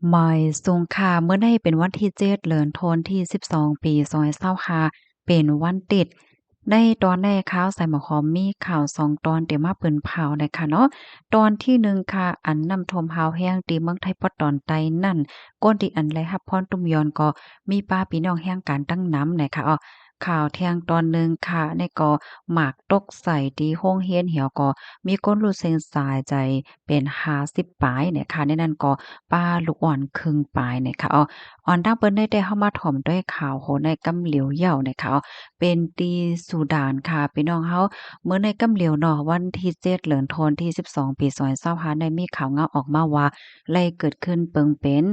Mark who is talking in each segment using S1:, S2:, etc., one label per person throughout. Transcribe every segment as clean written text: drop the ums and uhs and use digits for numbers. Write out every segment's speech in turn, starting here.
S1: หมายสงค่าเมื่อได้เป็นวันที่7เดือนธันวาคมที่12ปี2025เป็นวันติดในตอนในข่าวใส่หมอหอมมีข่าว2ตอนเดี๋ยวมาเปิ้นเผานะคะเนาะตอนที่1ค่ะอันน้ำท่วมฮาวแห้งตีเมืองไทยปอดตอนใต้นั่นก้นที่อันไรรับพรตุ้มยอนก็มีป้าพี่น้องแห่งการตั้งน้ำนะคะข่าวเที่ยงตอนหนึ่งค่ะในก็หมากตกใส่ที่โรงเรียนเหี่ยวก็มีคนรู้เซ็งสายใจเป็น50ปลายเนี่ยค่ะในนั้นก็ป้าลูกอ่อนครึ่งปลายเนี่ยค่ะอ่อนดังเปิ้นได้เข้ามาถ่อมด้วยข่าวโหในกำเหลียวเหย้าเนี่ยค่ะเป็นที่สุดานค่ะพี่น้องเฮาเมื่อในกำเหลียวเนาะวันที่7เดือนธันวาคมที่12ปี2025ได้มีข่าวเงาออกมาว่าไล่เกิดขึ้นเปิงเป็น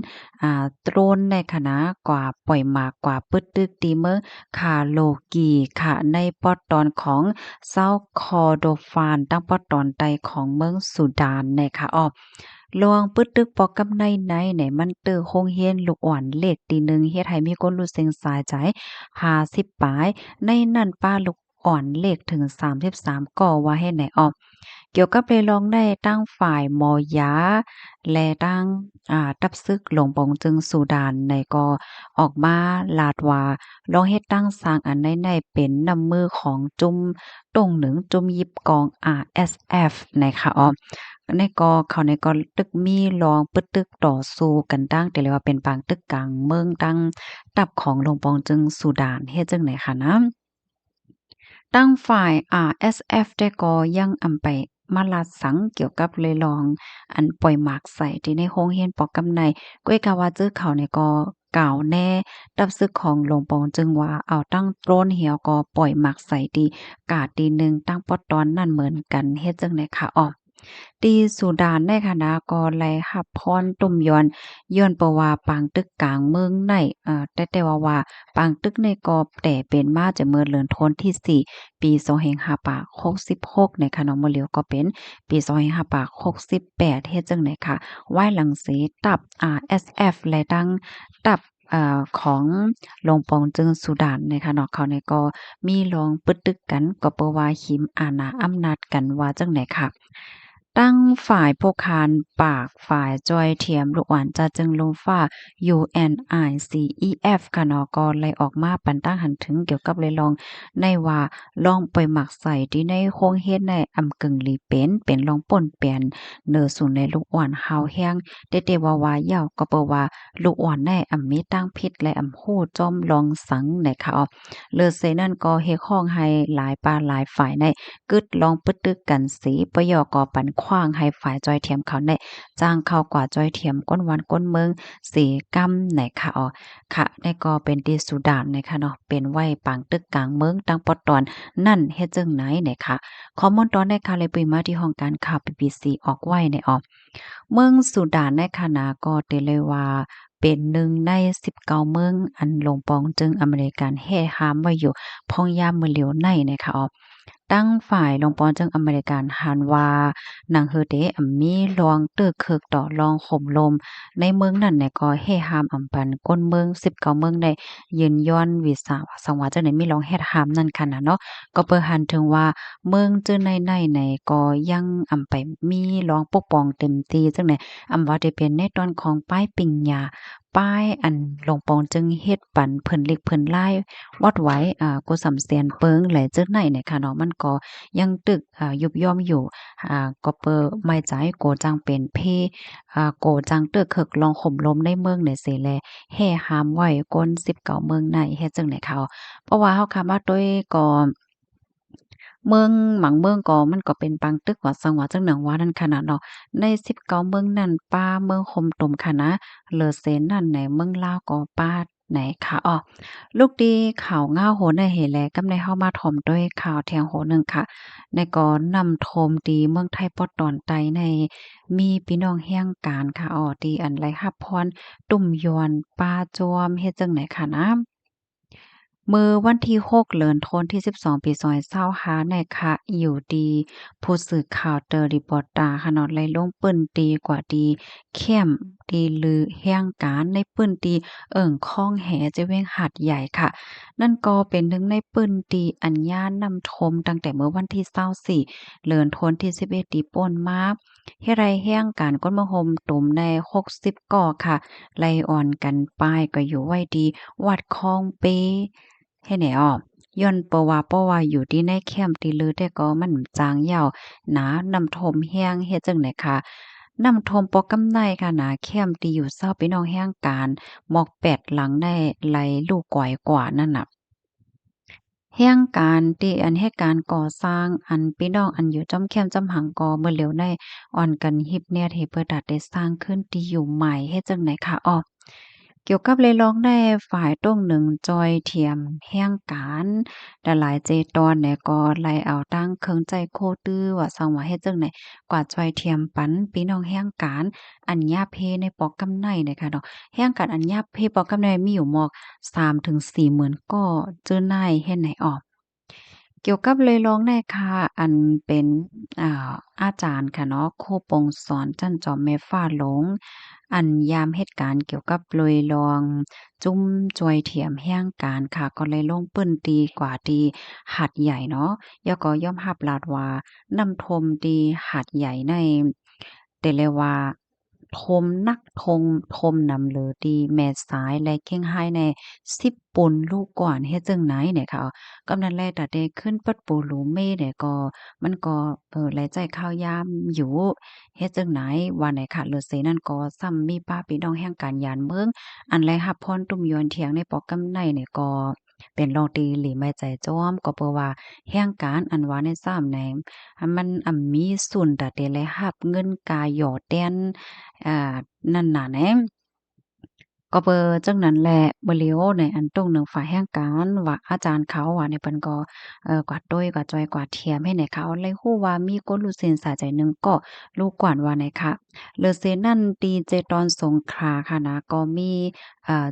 S1: โดรนในคณะกว่าปล่อยหมากกว่าปึดตึกตีเมืองคาโลกีค่ะในปอดตอนของเซาคอโดฟานตั้งปอดตอนใต้ของเมืองสุดานนะคะลวงปึดตึกปอกกับในไหนมันเตอโรงเรียนลูกอ่อนเลขตีหนึ่งเฮ็ดให้มีคนรู้สึกสายใจ50ปลายในนั้นป้าลูกอ่อนเลขถึง33ก่อว่าให้ไหนเกี่ยวกับเรลองได้ตั้งฝ่ายมอยาและตั้งตับซึกหลงปองจึงสุดานในก็ออกมาลาดว่าลองเฮ็ดตั้งสร้างอันในเป็นน้ำมือของจุ่มตรงหนึ่งจุ่มยิบกอง RSF นะคะในก็เขาในก็ตึกมีลองปึดตึกต่อสู้กันตั้งแต่เลยว่าเป็นปางตึกกลางเมืองตั้งตับของหลวงปองจึงสุดานเฮ็ดจังไหนคะนะ ตั้งฝ่ายSF ได้ก็ยังอำไปมาลาสังเกี่ยวกับเลยลองอันปล่อยหมากใส่ที่ในโรงเรียนปอกำไนก้วยกาว่าจื้อเขาเนี่ยก็กล่าวแน่ดับซึกของหลวงปองจึงว่าเอาตั้งโตรนเหี่ยวก็ปล่อยหมากใส่ดีกาดดีหนึ่งตั้งปอตอนนั่นเหมือนกันเฮ็ดจังได๋ค่ะตีสุดานในคณะก็ไล่รับพรตุ่มย้อนเพราะว่าปางตึกกลางเมืองในแต่ว่าปางตึกในก็แต่เป็นมาจะเมิดเลือนทนที่4ปี2566ในค่ะเนาะมื้อเหลียวก็เป็นปี2568เฮ็ดจังได๋ค่ะไหว้หลังเสตับSF และดังตับของหลวงปองจึงสุดานนะคะเนาะเขาเนี่ยก็มีลองปึดตึกกันก็เปว่าหิมอาณาอำนาจกันว่าจังได๋ค่ะ ตั้งฝ่ายพวกคานปากฝ่ายจอยเทียมลูกหวานจะจึงลงฟ้า UNICEF ค่ะเนาะก็เลยออกมาปันตั้งหันถึงเกี่ยวกับเลยลองในว่าลองไปหมักใส่ที่ในโครงเฮ็ดในอำกึ่งหลีเป็นลองป่นเปลี่ยนเนอสู่ในลูกอ่อนหาวแห้งเตว่ายาวก็เปว่าลูกอ่อนในอำมีตั้งพิษและอำฮู้จอมลองสังในค่ะเลือเซนั่นก็เฮ็ดข้องให้หลายปาหลายฝ่ายในกึดลองปึดตึกกันสีปยกปันขว้างให้ฝ่ายจอยเทียมเขาในจ้างเข้ากว่าจอยเทียมก้นวันก้นเมืองสีกำไหนค่ะค่ะในก็เป็นที่สุดานนะคะเนาะเป็นไว้ปางตึกกลางเมืองตั้งปอตอนนั่นเฮ็ดจังไหนเนี่ยค่ะข้อมูลตอนในค่ะเลยปุยมาที่ห้องการข่าว BBC ออกไว้ในเมืองสุดานในคณะก็เตเลยว่าเป็นหนึ่งใน19เมืองอันหลงปองจึงอเมริกันแห่ห้ามไว้อยู่พ่องยามมื้อเหลียวในนะคะตั้งฝ่ายลงปอนจึงอเมริกันหันว่าหนังเฮอเดมีลองเตึกเคิกต่อลองข่มลมในเมืองนั้นเนี่ยก็เฮฮามอำปันก้นเมือง19เมืองได้ยืนย้อนวิสาสังว่าจังได๋มีลองเฮ็ดหามนั่นคั่นน่ะเนาะก็เปิ้นหันถึงว่าเมืองจื้อในก็ยังอำไปมีลองปกป้องเต็มที่จังได๋ว่าได้เป็นในตอนของป้ายปิงหญ้าป้ายอันหลวงปองจึงเฮ็ดปันเพิ่นเล็กเพิ่นหลายวัดไว้กุสำเสียนเปิงแหลจั่งไหนเนี่ยค่ะเนาะมันก็ยังตึกยุบย่อมอยู่ก็เปอไม่ใจโกจังเป็นเพโกจังตึกเคิกลองข่มลมในเมืองเนี่ยเสแลแห่หามไว้ก้น19เมืองในเฮ็ดจั่งใดค่ะเพราะว่าเฮาคำว่าด้วยก็เมืองหมังเมืองก็มันก็เป็นปางตึกว่าสังว่าจังหนังว่านั่นขนาดเนาะใน19เมืองนั้นป้าเมืองคมตมค่ะนะเลอเซนนั่นไหนเมืองลาวก็ป้าไหนค่ะลูกดีข่าวง่าวโหนในเหแลกำในเฮามาถ่อมด้วยข่าวแทงโหหนึ่งค่ะในก็นำโทมดีเมืองไทยปอดตอนใต้ในมีพี่น้องแห่งการค่ะดีอันไรรับพรตุ่มยวนป้าจอมเฮ็ดจังไหนค่ะนะ มื้อวันที่6เดือนธันวาคมที่12ปี2025ในค่ะอยู่ดีผู้สื่อข่าว The Reporter ค่ะเนาะไล่ลงปึ้นตีกว่าดีเข้ม ตีลือแห่งการในปื้นตีข้องแหจะเว้งหาดใหญ่ค่ะนั่นก็เป็นหนึ่งในปื้นตีอัญญานำทมตั้งแต่เมื่อวันที่24เดือนธันวาคมที่11ตีป่นมาเฮ็ดให้แห่งการก้นมะหมตุ่มใน60ก่อค่ะไล่อ่อนกันป้ายก็อยู่ไว้ดีวัดคลองเปให้แหนอ้อย้อนเพราะว่าอยู่ที่ในแคมป์ติลือแต่ก็มันจางยาวหนานำทมแห้งเฮ็ดจังได๋คะนำทมปอกกำไนค่ะหนาแคมป์ที่อยู่เศร้าพี่น้องแห่งการหมอก8หลังได้ไหลลูกก่อยกว่านั่นน่ะ แห่งการที่อันให้การก่อสร้างอันพี่น้องอันอยู่จ้อมแคมจ้อมหังกอเมื่อเหลียวได้อ่อนกันฮิบเนี่ยให้เพิ่นดัดได้สร้างขึ้นที่อยู่ใหม่เฮ็ดจังไหนคะอ้อเกี่ยวกับเลยลองได้ฝ่ายตรงหนึ่งจอยเทียมแห่งการแต่หลายเจตอนเนี่ยก็ไล่เอาตั้งเครื่องใจโคตื้อว่าซังว่าเฮ็ดจังไหนกว่าจอยเทียมปันพี่น้องแห่งการอันญาเพในปอกกำไนเนี่ยค่ะเนาะแห่งการอันญาเพปอกกำไนมีอยู่หมอก3-4หมื่นก็เจอในเฮ็ดไหนออก เกี่ยวกับเลยร้องได้ค่ะอันเป็นอาจารย์ค่ะเนาะครูปงสอนจั่นจอมแม่ฟ้าหลงอันยามเหตุการณ์เกี่ยวกับเลยลองจุ้มจวยเถียมแห่งการค่ะก็เลยลงเปิ้นตีกว่าตีหาดใหญ่เนาะแล้วก็ยอมรับลาดว่านำทมตีหาดใหญ่ในแต่เลยว่าทมนักทมนำเลยตีแม่สายและเข่งไห้ใน10ปนลูกก่อนเฮ็ดจั่งไหนเนี่ยค่ะ กำนันแลตัดได้ขึ้นปัดปูหลูเม่เนี่ยก็มันก็หลายใจข้าวยามอยู่เฮ็ดจั่งไหนว่าไหนขาดเลือดเสนั่นก็ซ้ำมีป้าพี่น้องแห่งการยานเมืองอันแลรับพรตุ้มยวนเถียงในปอกกำไนเนี่ยก็เป็นรองตีหลีไม้ใจจ้อมก็เพราะว่าแห่งการอันว่าในซ้ำในมันมีส่วนตัดได้แลรับเงินกาหยอแต้นนั่นน่ะแหน ก็เบอร์จังนั้นแหละเบอร์เลียวในอันตรงหนึ่งฝ่ายแห่งการว่าอาจารย์เขาว่าในเปิ้นก็กวาดต้วยกวาดจอยกวาดเทียมให้ไหนเขาเลยฮู้ว่ามีคนรู้เส้นสายใจหนึ่งก็รู้กวนว่าไหนคะเลอเซนั่นดีเจตอนสงขลาค่ะนะก็มี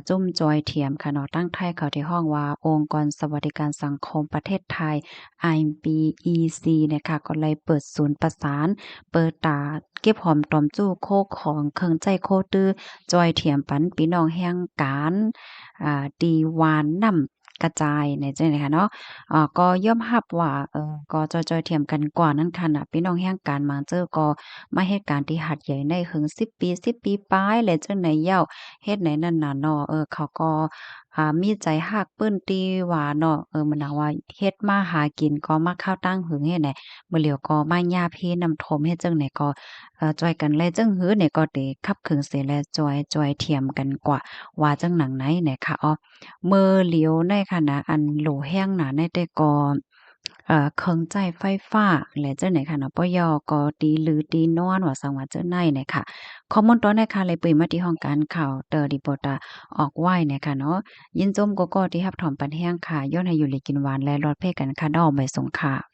S1: จุ้มจอยเทียมค่ะเนาะตั้งไทยเขาที่ห้องว่าองค์กรสวัสดิการสังคมประเทศไทย IPEC เนี่ยค่ะก็เลยเปิดศูนย์ประสานเปิดตาเก็บหอมตอมจู้โคกของเครื่องใจโคตื้อ จอยเถียมปันพี่น้องแห่งการตีวานนำกระจายในจังได๋ค่ะเนาะก็ยอมรับว่าก็จอยๆเถียมกันกว่านั้นค่ะน่ะพี่น้องแห่งการมาเจอก็มาเฮ็ดการที่หาดใหญ่ได้ถึง10 ปีปลายแล้วจังไหนเหย้าเฮ็ดไหนนั่นน่ะเนาะเขาก็มีใจฮักปึ้นตีว่าเนาะมันน่ะว่าเฮ็ดมาหากินก็มาข้าวตั้งหึงเฮ็ดไหนมื้อเหลียวก็มาย่าเพนำทมเฮ็ดจังไหนก็ จอยกันแลจังหื้อเนี่ยก็เตคับขึงเสแลจอยเทียมกันกว่าว่าจังหนังไหนเนี่ยค่ะอ้อเมื่อเหลียวในขณะอันโหลแห้งหนาในแต่ก่อนเครื่องใจไฟฟ้าและจังไหนค่ะเนาะปยก็ตีลือตีนอนว่าสังว่าเจ้าในเนี่ยค่ะข้อมูลตอนในค่ะเลยปื้ยมาที่ห้องการข่าวเตอรีโปรตาออกไว้เนี่ยค่ะเนาะยินจมก็ที่รับถอมปันแห้งค่ะย้อนให้อยู่หลีกินหวานและรอดเพ่กันค่ะดอกใบสงค่ะ